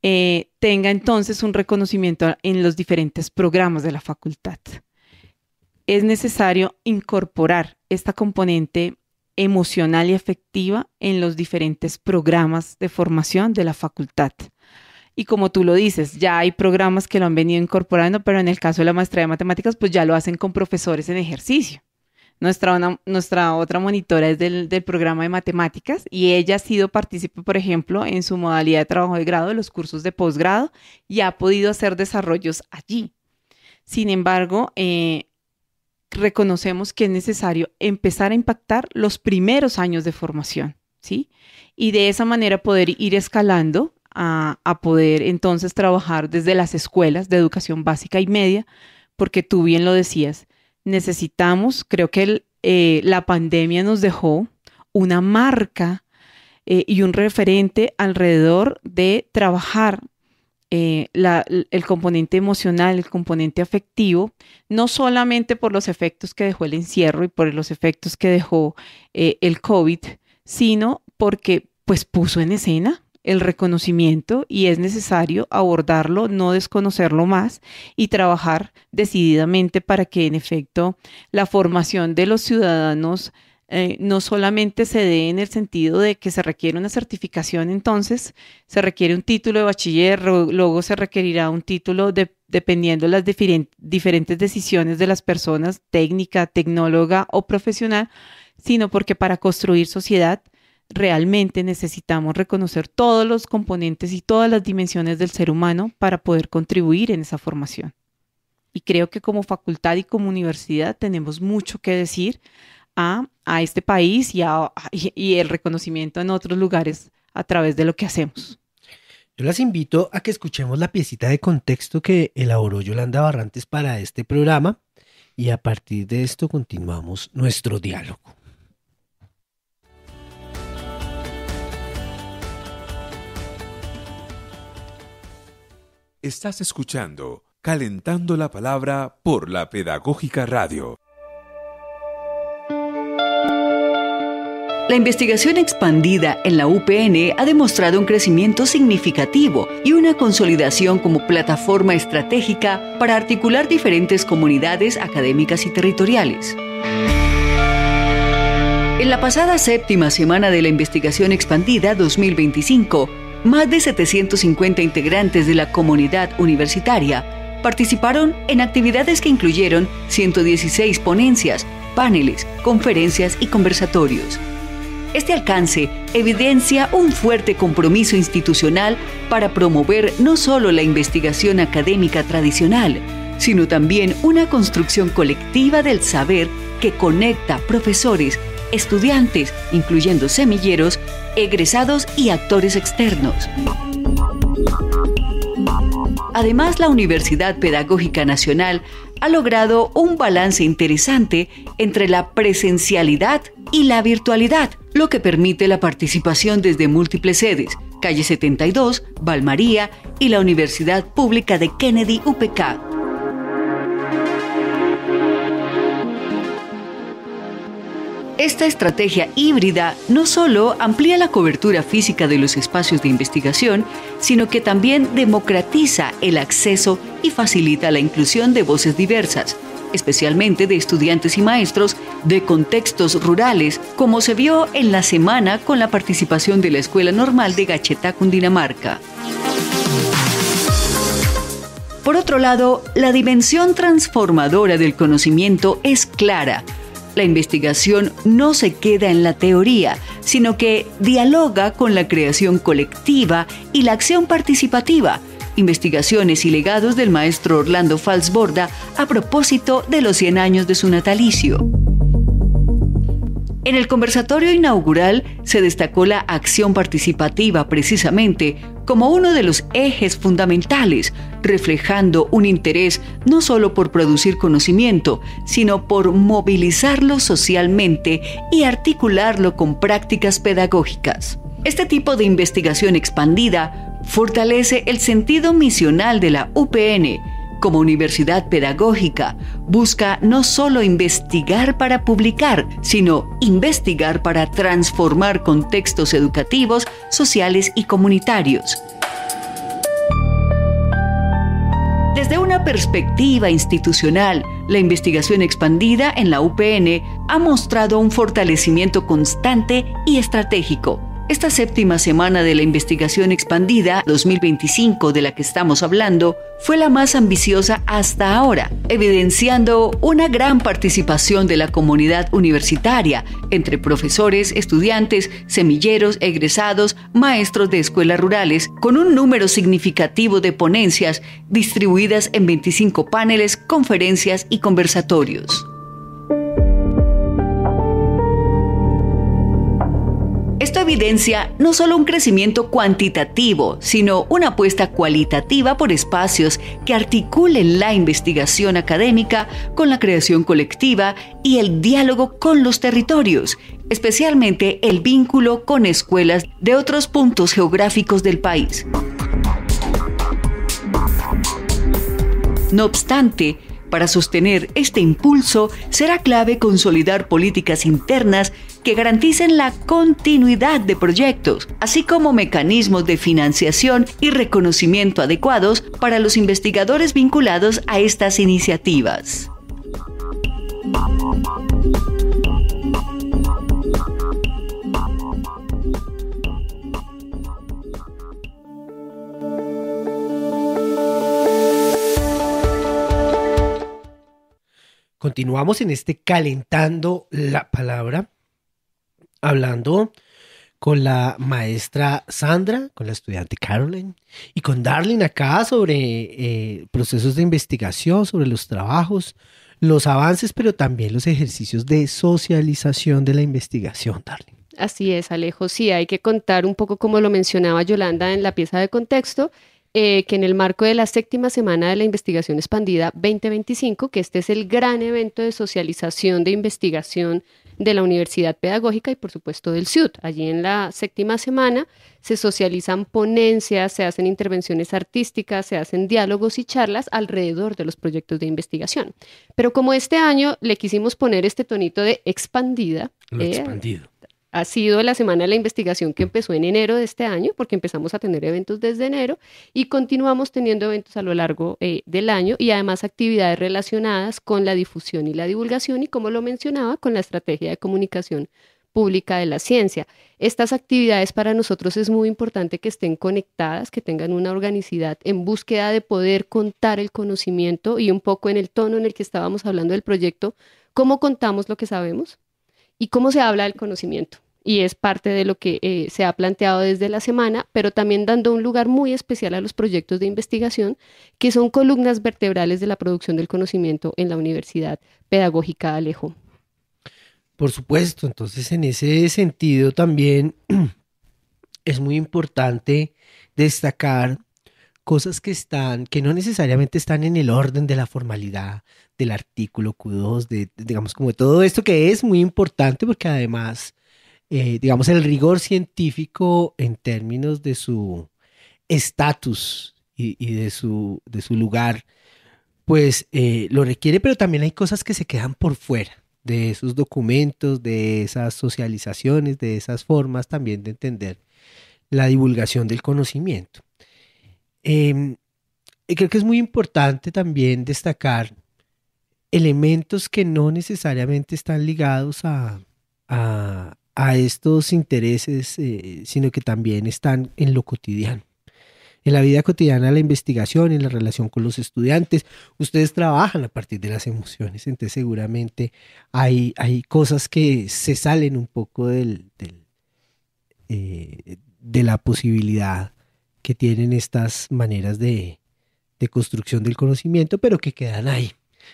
[SPEAKER 5] tenga entonces un reconocimiento en los diferentes programas de la facultad. Es necesario incorporar esta componente emocional y afectiva en los diferentes programas de formación de la facultad. Y como tú lo dices, ya hay programas que lo han venido incorporando, pero en el caso de la maestría de matemáticas, pues ya lo hacen con profesores en ejercicio. Nuestra otra monitora es del programa de matemáticas y ella ha sido partícipe, por ejemplo, en su modalidad de trabajo de grado de los cursos de posgrado y ha podido hacer desarrollos allí. Sin embargo, reconocemos que es necesario empezar a impactar los primeros años de formación, ¿sí? Y de esa manera poder ir escalando a poder entonces trabajar desde las escuelas de educación básica y media, porque tú bien lo decías, necesitamos, creo que la pandemia nos dejó una marca y un referente alrededor de trabajar el componente emocional, el componente afectivo, no solamente por los efectos que dejó el encierro y por los efectos que dejó el COVID, sino porque pues puso en escena el reconocimiento y es necesario abordarlo, no desconocerlo más y trabajar decididamente para que en efecto la formación de los ciudadanos no solamente se dé en el sentido de que se requiere una certificación, entonces se requiere un título de bachiller, luego se requerirá un título dependiendo de las diferentes decisiones de las personas, técnica, tecnóloga o profesional, sino porque para construir sociedad realmente necesitamos reconocer todos los componentes y todas las dimensiones del ser humano para poder contribuir en esa formación. Y creo que como facultad y como universidad tenemos mucho que decir a este país y el reconocimiento en otros lugares a través de lo que hacemos.
[SPEAKER 3] Yo las invito a que escuchemos la piecita de contexto que elaboró Yolanda Barrantes para este programa y a partir de esto continuamos nuestro diálogo.
[SPEAKER 2] Estás escuchando Calentando la Palabra por la Pedagógica Radio.
[SPEAKER 1] La investigación expandida en la UPN ha demostrado un crecimiento significativo y una consolidación como plataforma estratégica para articular diferentes comunidades académicas y territoriales. En la pasada séptima semana de la investigación expandida 2025, más de 750 integrantes de la comunidad universitaria participaron en actividades que incluyeron 116 ponencias, paneles, conferencias y conversatorios. Este alcance evidencia un fuerte compromiso institucional para promover no solo la investigación académica tradicional, sino también una construcción colectiva del saber que conecta profesores, estudiantes, incluyendo semilleros, egresados y actores externos. Además, la Universidad Pedagógica Nacional ha logrado un balance interesante entre la presencialidad y la virtualidad, lo que permite la participación desde múltiples sedes, Calle 72, Valmaría y la Universidad Pública de Kennedy UPK. Esta estrategia híbrida no solo amplía la cobertura física de los espacios de investigación, sino que también democratiza el acceso y facilita la inclusión de voces diversas, especialmente de estudiantes y maestros de contextos rurales, como se vio en la semana con la participación de la Escuela Normal de Gachetá, Cundinamarca. Por otro lado, la dimensión transformadora del conocimiento es clara. La investigación no se queda en la teoría, sino que dialoga con la creación colectiva y la acción participativa. Investigaciones y legados del maestro Orlando Falsborda a propósito de los 100 años de su natalicio. En el conversatorio inaugural se destacó la acción participativa precisamente como uno de los ejes fundamentales, reflejando un interés no solo por producir conocimiento, sino por movilizarlo socialmente y articularlo con prácticas pedagógicas. Este tipo de investigación expandida fortalece el sentido misional de la UPN. Como universidad pedagógica, busca no solo investigar para publicar, sino investigar para transformar contextos educativos, sociales y comunitarios. Desde una perspectiva institucional, la investigación expandida en la UPN ha mostrado un fortalecimiento constante y estratégico. Esta séptima semana de la investigación expandida 2025 de la que estamos hablando fue la más ambiciosa hasta ahora, evidenciando una gran participación de la comunidad universitaria entre profesores, estudiantes, semilleros, egresados, maestros de escuelas rurales, con un número significativo de ponencias distribuidas en 25 paneles, conferencias y conversatorios. Esto evidencia no solo un crecimiento cuantitativo, sino una apuesta cualitativa por espacios que articulen la investigación académica con la creación colectiva y el diálogo con los territorios, especialmente el vínculo con escuelas de otros puntos geográficos del país. No obstante, para sostener este impulso, será clave consolidar políticas internas que garanticen la continuidad de proyectos, así como mecanismos de financiación y reconocimiento adecuados para los investigadores vinculados a estas iniciativas.
[SPEAKER 3] Continuamos en este calentando la palabra, hablando con la maestra Sandra, con la estudiante Caroline y con Darlene acá sobre procesos de investigación, sobre los trabajos, los avances, pero también los ejercicios de socialización de la investigación, Darlene.
[SPEAKER 7] Así es, Alejo. Sí, hay que contar un poco, como lo mencionaba Yolanda en la pieza de contexto, que en el marco de la séptima semana de la investigación expandida 2025, que este es el gran evento de socialización de investigación de la Universidad Pedagógica y por supuesto del CIUT. Allí en la séptima semana se socializan ponencias, se hacen intervenciones artísticas, se hacen diálogos y charlas alrededor de los proyectos de investigación. Pero como este año le quisimos poner este tonito de expandida,
[SPEAKER 3] Lo expandido.
[SPEAKER 7] ha sido la semana de la investigación que empezó en enero de este año, porque empezamos a tener eventos desde enero y continuamos teniendo eventos a lo largo del año y además actividades relacionadas con la difusión y la divulgación y, como lo mencionaba, con la estrategia de comunicación pública de la ciencia. Estas actividades para nosotros es muy importante que estén conectadas, que tengan una organicidad en búsqueda de poder contar el conocimiento y un poco en el tono en el que estábamos hablando del proyecto, cómo contamos lo que sabemos y cómo se habla del conocimiento. Y es parte de lo que se ha planteado desde la semana, pero también dando un lugar muy especial a los proyectos de investigación, que son columnas vertebrales de la producción del conocimiento en la Universidad Pedagógica, Alejo.
[SPEAKER 3] Por supuesto, entonces en ese sentido también es muy importante destacar cosas que no necesariamente están en el orden de la formalidad del artículo Q2, digamos, como de todo esto que es muy importante porque además, digamos, el rigor científico en términos de su estatus y de su lugar, pues lo requiere, pero también hay cosas que se quedan por fuera de esos documentos, de esas socializaciones, de esas formas también de entender la divulgación del conocimiento. Creo que es muy importante también destacar elementos que no necesariamente están ligados a estos intereses, sino que también están en lo cotidiano. En la vida cotidiana, la investigación, en la relación con los estudiantes, ustedes trabajan a partir de las emociones, entonces seguramente hay cosas que se salen un poco de la posibilidad que tienen estas maneras de construcción del conocimiento, pero que quedan ahí.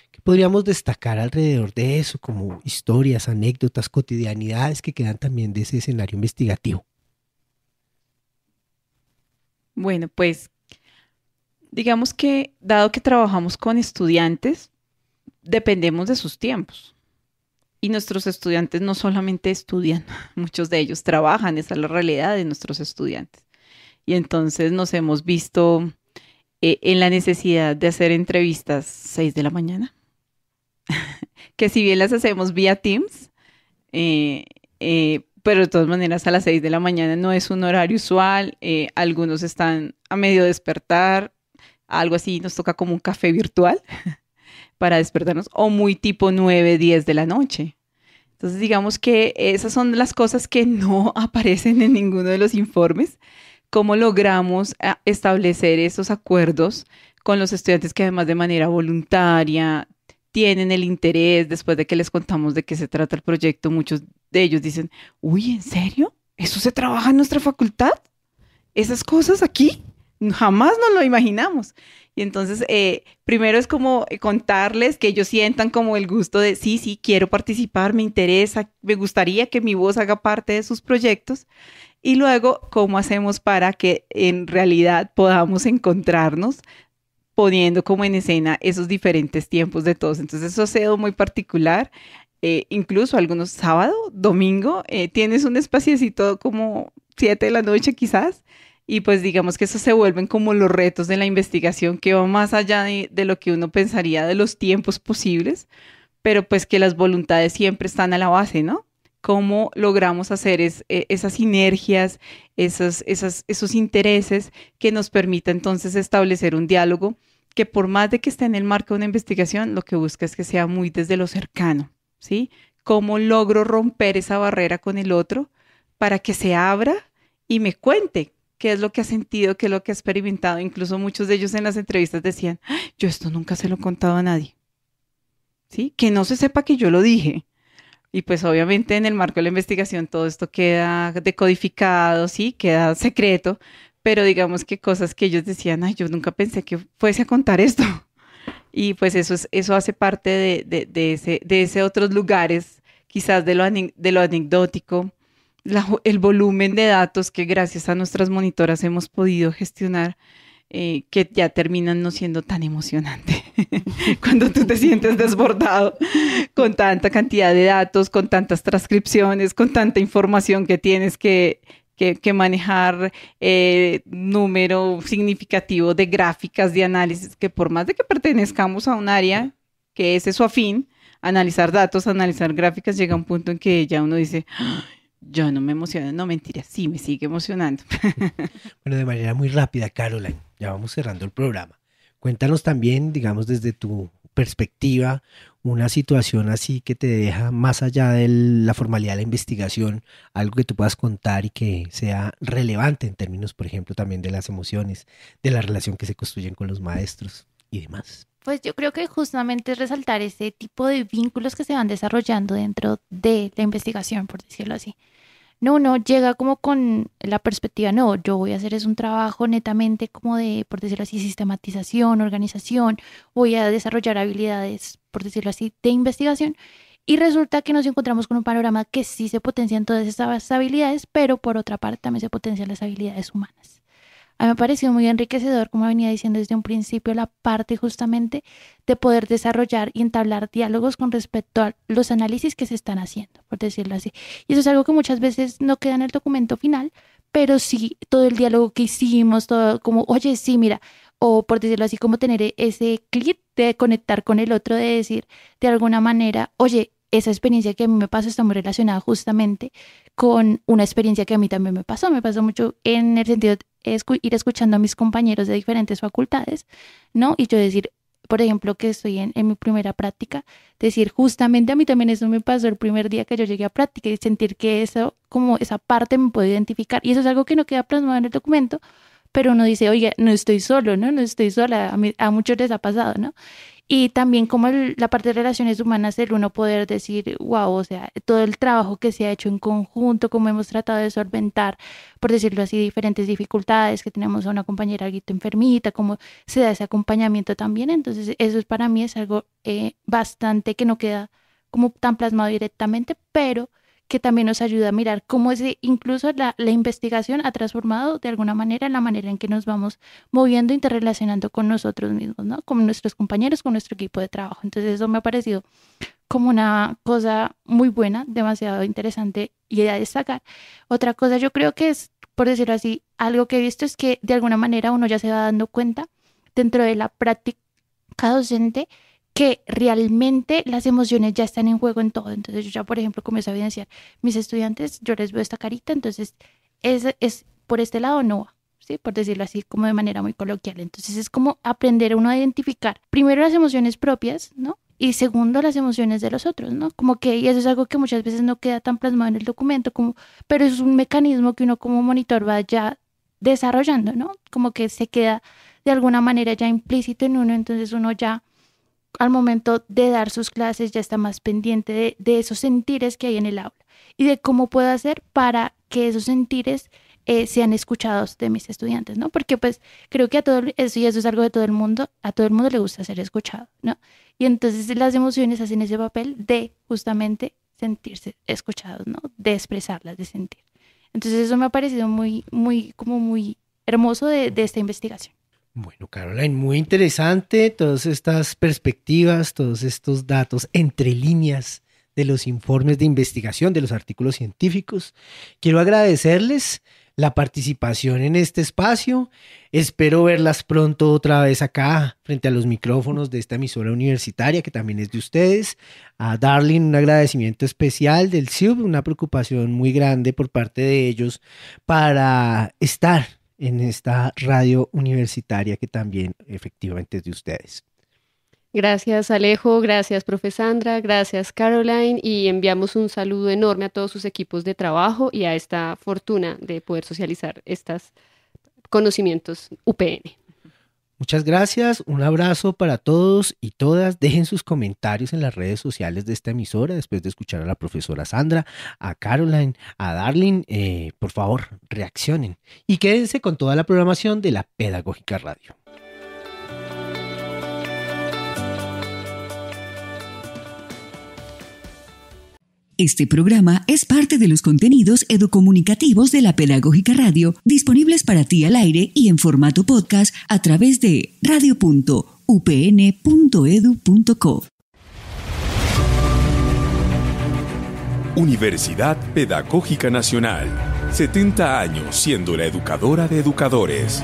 [SPEAKER 3] ¿Qué podríamos destacar alrededor de eso, como historias, anécdotas, cotidianidades que quedan también de ese escenario investigativo?
[SPEAKER 5] Bueno, pues digamos que dado que trabajamos con estudiantes, dependemos de sus tiempos. Y nuestros estudiantes no solamente estudian, muchos de ellos trabajan, esa es la realidad de nuestros estudiantes. Y entonces nos hemos visto en la necesidad de hacer entrevistas 6 de la mañana, que si bien las hacemos vía Teams, pero de todas maneras a las 6 de la mañana no es un horario usual, algunos están a medio despertar, algo así, nos toca como un café virtual para despertarnos, o muy tipo 9, 10 de la noche. Entonces digamos que esas son las cosas que no aparecen en ninguno de los informes. ¿Cómo logramos establecer esos acuerdos con los estudiantes que además de manera voluntaria tienen el interés? Después de que les contamos de qué se trata el proyecto, muchos de ellos dicen, uy, ¿en serio? ¿Eso se trabaja en nuestra facultad? ¿Esas cosas aquí? Jamás nos lo imaginamos. Y entonces, primero es como contarles que ellos sientan como el gusto de, sí, quiero participar, me interesa, me gustaría que mi voz haga parte de sus proyectos. Y luego, ¿cómo hacemos para que en realidad podamos encontrarnos poniendo como en escena esos diferentes tiempos de todos? Entonces, eso ha sido muy particular. Incluso algunos sábado, domingo, tienes un espaciecito como 7 de la noche quizás, y pues digamos que eso se vuelven como los retos de la investigación que va más allá de lo que uno pensaría de los tiempos posibles, pero pues que las voluntades siempre están a la base, ¿no? Cómo logramos hacer esas sinergias, esos intereses que nos permita entonces establecer un diálogo que por más de que esté en el marco de una investigación, lo que busca es que sea muy desde lo cercano, ¿sí? Cómo logro romper esa barrera con el otro para que se abra y me cuente qué es lo que ha sentido, qué es lo que ha experimentado. Incluso muchos de ellos en las entrevistas decían, yo esto nunca se lo he contado a nadie, ¿sí? Que no se sepa que yo lo dije. Y pues obviamente en el marco de la investigación todo esto queda decodificado, ¿sí? Queda secreto, pero digamos que cosas que ellos decían, yo nunca pensé que fuese a contar esto. Y pues eso hace parte de ese otros lugares, quizás de lo anecdótico, el volumen de datos que gracias a nuestras monitoras hemos podido gestionar, que ya terminan no siendo tan emocionante cuando tú te sientes desbordado con tanta cantidad de datos, con tantas transcripciones, con tanta información que tienes que manejar, número significativo de gráficas, de análisis, que por más de que pertenezcamos a un área que es eso afín, analizar datos, analizar gráficas, llega un punto en que ya uno dice, yo no me emociono, no, mentira, sí me sigue emocionando.
[SPEAKER 3] Bueno, de manera muy rápida, Caroline, ya vamos cerrando el programa. Cuéntanos también, digamos, desde tu perspectiva, una situación así que te deja más allá de la formalidad de la investigación, algo que tú puedas contar y que sea relevante en términos, por ejemplo, también de las emociones, de la relación que se construyen con los maestros y demás.
[SPEAKER 6] Pues yo creo que justamente es resaltar ese tipo de vínculos que se van desarrollando dentro de la investigación, por decirlo así. No, uno llega como con la perspectiva, no, yo voy a hacer es un trabajo netamente como de, por decirlo así, sistematización, organización, voy a desarrollar habilidades, por decirlo así, de investigación, y resulta que nos encontramos con un panorama que sí se potencian todas esas habilidades, pero por otra parte también se potencian las habilidades humanas. A mí me ha parecido muy enriquecedor, como venía diciendo desde un principio, la parte justamente de poder desarrollar y entablar diálogos con respecto a los análisis que se están haciendo, por decirlo así. Y eso es algo que muchas veces no queda en el documento final, pero sí todo el diálogo que hicimos, todo como, oye, sí, mira, o por decirlo así, como tener ese clic de conectar con el otro, de decir de alguna manera, oye, esa experiencia que a mí me pasó está muy relacionada justamente con una experiencia que a mí también me pasó mucho en el sentido de ir escuchando a mis compañeros de diferentes facultades, ¿no? Y yo decir, por ejemplo, que estoy en mi primera práctica, decir, justamente a mí también eso me pasó el primer día que yo llegué a práctica y sentir que eso, como esa parte me puedo identificar. Y eso es algo que no queda plasmado en el documento, pero uno dice, oye, no estoy solo, ¿no? No estoy sola, a muchos les ha pasado, ¿no? Y también como la parte de relaciones humanas, el uno poder decir, wow, o sea, todo el trabajo que se ha hecho en conjunto, cómo hemos tratado de solventar, por decirlo así, diferentes dificultades, que tenemos a una compañera algo enfermita, cómo se da ese acompañamiento también. Entonces, eso es, para mí es algo bastante que no queda como tan plasmado directamente, pero que también nos ayuda a mirar cómo incluso la investigación ha transformado de alguna manera la manera en que nos vamos moviendo, interrelacionando con nosotros mismos, ¿no? Con nuestros compañeros, con nuestro equipo de trabajo. Entonces eso me ha parecido como una cosa muy buena, demasiado interesante y a destacar. Otra cosa yo creo que es, por decirlo así, algo que he visto es que de alguna manera uno ya se va dando cuenta dentro de la práctica docente que realmente las emociones ya están en juego en todo. Entonces yo ya, por ejemplo, comienzo a evidenciar mis estudiantes, yo les veo esta carita, entonces es por este lado no va, ¿sí? Por decirlo así, como de manera muy coloquial. Entonces es como aprender uno a identificar primero las emociones propias, ¿no? Y segundo, las emociones de los otros, ¿no? Como que, y eso es algo que muchas veces no queda tan plasmado en el documento, pero es un mecanismo que uno como monitor va ya desarrollando, ¿no? Como que se queda de alguna manera ya implícito en uno, entonces uno ya al momento de dar sus clases ya está más pendiente de esos sentires que hay en el aula y de cómo puedo hacer para que esos sentires sean escuchados de mis estudiantes, ¿no? Porque pues creo que eso es algo de todo el mundo, a todo el mundo le gusta ser escuchado, ¿no? Y entonces las emociones hacen ese papel de justamente sentirse escuchados, ¿no? De expresarlas, de sentir. Entonces eso me ha parecido muy hermoso de esta investigación.
[SPEAKER 3] Bueno, Caroline, muy interesante todas estas perspectivas, todos estos datos entre líneas de los informes de investigación, de los artículos científicos. Quiero agradecerles la participación en este espacio. Espero verlas pronto otra vez acá frente a los micrófonos de esta emisora universitaria que también es de ustedes. A Darling, un agradecimiento especial del CIUB, una preocupación muy grande por parte de ellos para estar en esta radio universitaria que también efectivamente es de ustedes.
[SPEAKER 7] Gracias Alejo, gracias profe Sandra, gracias Caroline, y enviamos un saludo enorme a todos sus equipos de trabajo y a esta fortuna de poder socializar estos conocimientos UPN.
[SPEAKER 3] Muchas gracias, un abrazo para todos y todas. Dejen sus comentarios en las redes sociales de esta emisora después de escuchar a la profesora Sandra, a Caroline, a Darling. Por favor, reaccionen y quédense con toda la programación de la Pedagógica Radio.
[SPEAKER 1] Este programa es parte de los contenidos educomunicativos de la Pedagógica Radio, disponibles para ti al aire y en formato podcast a través de radio.upn.edu.co.
[SPEAKER 2] Universidad Pedagógica Nacional. 70 años siendo la educadora de educadores.